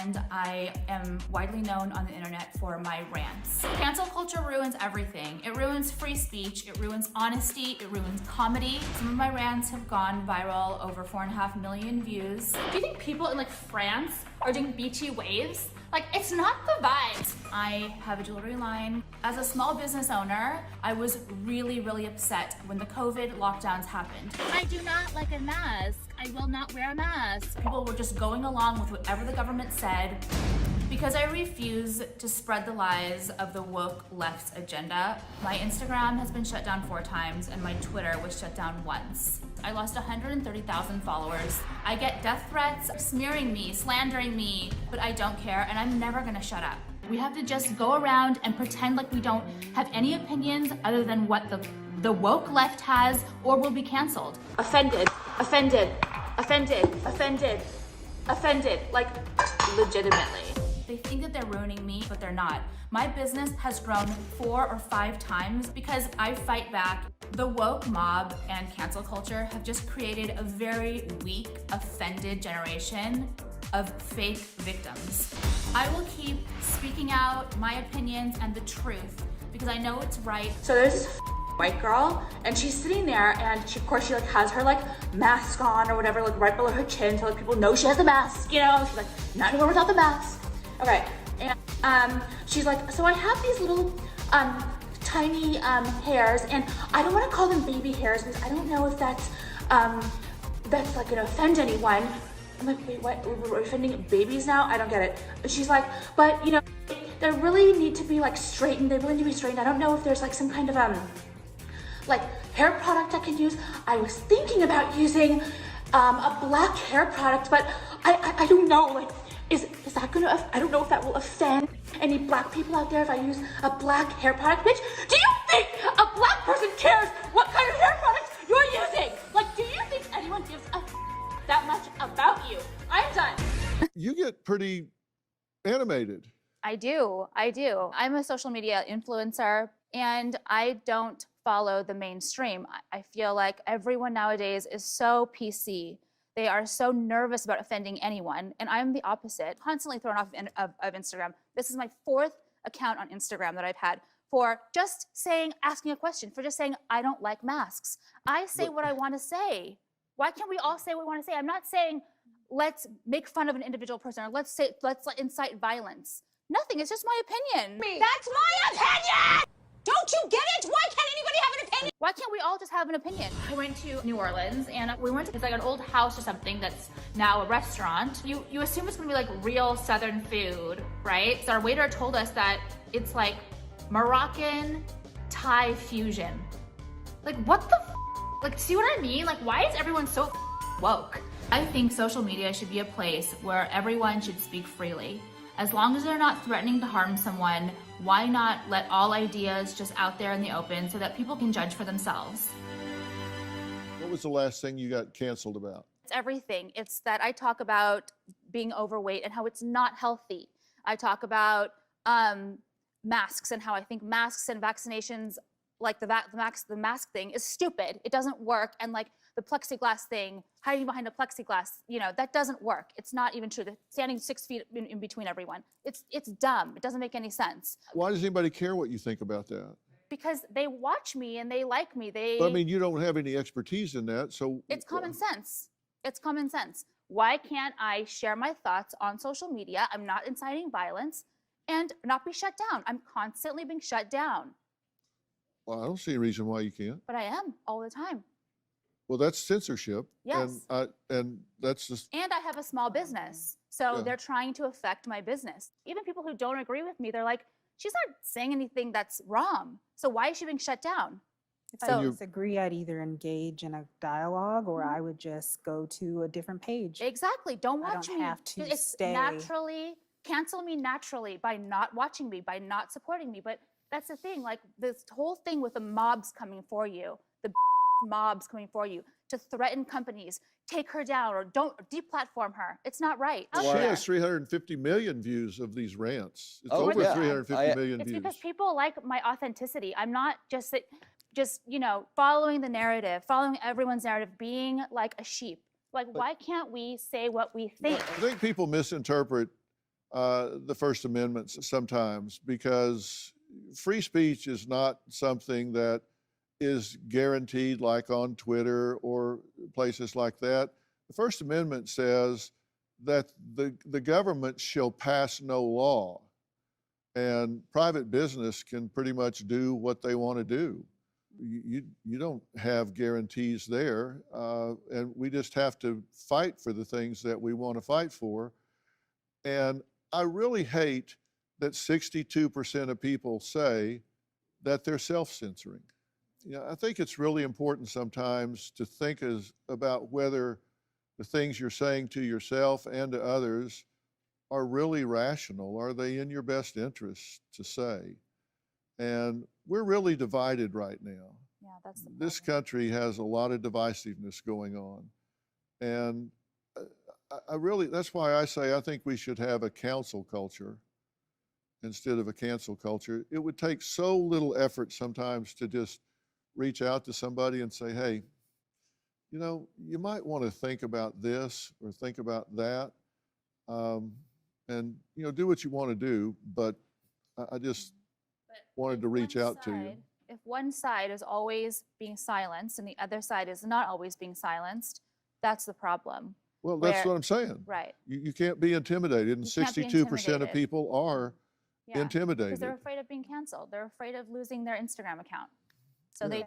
and I am widely known on the internet for my rants. Cancel culture ruins everything. It ruins free speech, it ruins honesty, it ruins comedy. Some of my rants have gone viral, over 4.5 million views. Do you think people in like France are doing beachy waves? Like, it's not the vibes. I have a jewelry line. As a small business owner, I was really upset when the COVID lockdowns happened. I do not like a mask. I will not wear a mask. People were just going along with whatever the government said. Because I refuse to spread the lies of the woke left's agenda, my Instagram has been shut down 4 times and my Twitter was shut down once. I lost 130,000 followers. I get death threats, smearing me, slandering me, but I don't care and I'm never gonna shut up. We have to just go around and pretend like we don't have any opinions other than what the woke left has, or we'll be canceled. Offended, offended, offended, offended, offended, like legitimately. They think that they're ruining me, but they're not. My business has grown 4 or 5 times because I fight back. The woke mob and cancel culture have just created a very weak, offended generation of fake victims. I will keep speaking out my opinions and the truth because I know it's right. So there's this white girl and she's sitting there and she, of course, she like has her like mask on or whatever, like right below her chin so like people know she has a mask, you know? She's like, not anywhere without the mask. Okay, and she's like, so I have these little tiny hairs, and I don't want to call them baby hairs because I don't know if that's like gonna offend anyone. I'm like, wait, what? We're offending babies now? I don't get it. She's like, but you know, they really need to be like straightened. They really need to be straightened. I don't know if there's like some kind of like hair product I can use. I was thinking about using a black hair product, but I don't know, like. Is that gonna, I don't know if that will offend any black people out there if I use a black hair product. Bitch, do you think a black person cares what kind of hair products you're using? Like, do you think anyone gives a that much about you? I'm done. You get pretty animated. I do. I'm a social media influencer and I don't follow the mainstream. I feel like everyone nowadays is so PC. They are so nervous about offending anyone, and I'm the opposite. Constantly thrown off of Instagram. This is my 4th account on Instagram that I've had for just asking a question, for just saying, I don't like masks. I say what I want to say. Why can't we all say what we want to say? I'm not saying, let's make fun of an individual person, or let's incite violence. Nothing, it's just my opinion. That's my opinion! Don't you get it? Why can't anybody have an opinion? Why can't we all just have an opinion? I went to New Orleans and we went to, it's like an old house or something that's now a restaurant. You assume it's gonna be like real Southern food, right? So our waiter told us that it's like Moroccan Thai fusion. Like what the Like, see what I mean? Like, why is everyone so woke? I think social media should be a place where everyone should speak freely. As long as they're not threatening to harm someone, why not let all ideas just out there in the open so that people can judge for themselves? What was the last thing you got canceled about? It's everything. It's that I talk about being overweight and how it's not healthy. I talk about masks and how I think masks and vaccinations, like the mask thing is stupid. It doesn't work. And like the plexiglass thing, hiding behind a plexiglass, you know, that doesn't work. It's not even true. They're standing 6 feet in between everyone. It's dumb. It doesn't make any sense. Why does anybody care what you think about that? Because they watch me and they like me. But I mean, you don't have any expertise in that, so. It's common sense. It's common sense. Why can't I share my thoughts on social media? I'm not inciting violence and not be shut down. I'm constantly being shut down. Well, I don't see a reason why you can't. But I am all the time. Well, that's censorship. Yes. And that's just. And I have a small business. So Yeah. they're trying to affect my business. Even people who don't agree with me, they're like, she's not saying anything that's wrong. So why is she being shut down? If I disagree, I'd either engage in a dialogue or I would just go to a different page. Exactly. Don't I watch don't me. have to It's stay. naturally, cancel me naturally by not watching me, by not supporting me. But that's the thing, like this whole thing with the mobs coming for you, the mobs coming for you to threaten companies, take her down or don't deplatform her. It's not right. She has 350 million views of these rants. It's over yeah. 350 million It's views. because people like my authenticity. I'm not just you know, following the narrative, following everyone's narrative, being like a sheep. Like, why can't we say what we think? I think people misinterpret the First Amendment sometimes, because free speech is not something that is guaranteed like on Twitter or places like that. The First Amendment says that the government shall pass no law, and private business can pretty much do what they want to do. You don't have guarantees there, and we just have to fight for the things that we want to fight for. And I really hate that 62% of people say that they're self-censoring. You know, I think it's really important sometimes to think about whether the things you're saying to yourself and to others are really rational. Are they in your best interest to say? And we're really divided right now. Yeah, that's the This problem. country has a lot of divisiveness going on. And that's why I say I think we should have a counsel culture instead of a cancel culture. It would take so little effort sometimes to just reach out to somebody and say, hey, you know, you might want to think about this or think about that, and, you know, do what you want to do. But I just wanted to reach out to you. If one side is always being silenced and the other side is not always being silenced, that's the problem. Well, that's where- what I'm saying. Right. You can't be intimidated, and You can't be 62% of intimidated. people are Yeah. Because intimidated. they're afraid of being canceled. They're afraid of losing their Instagram account. So Yeah. they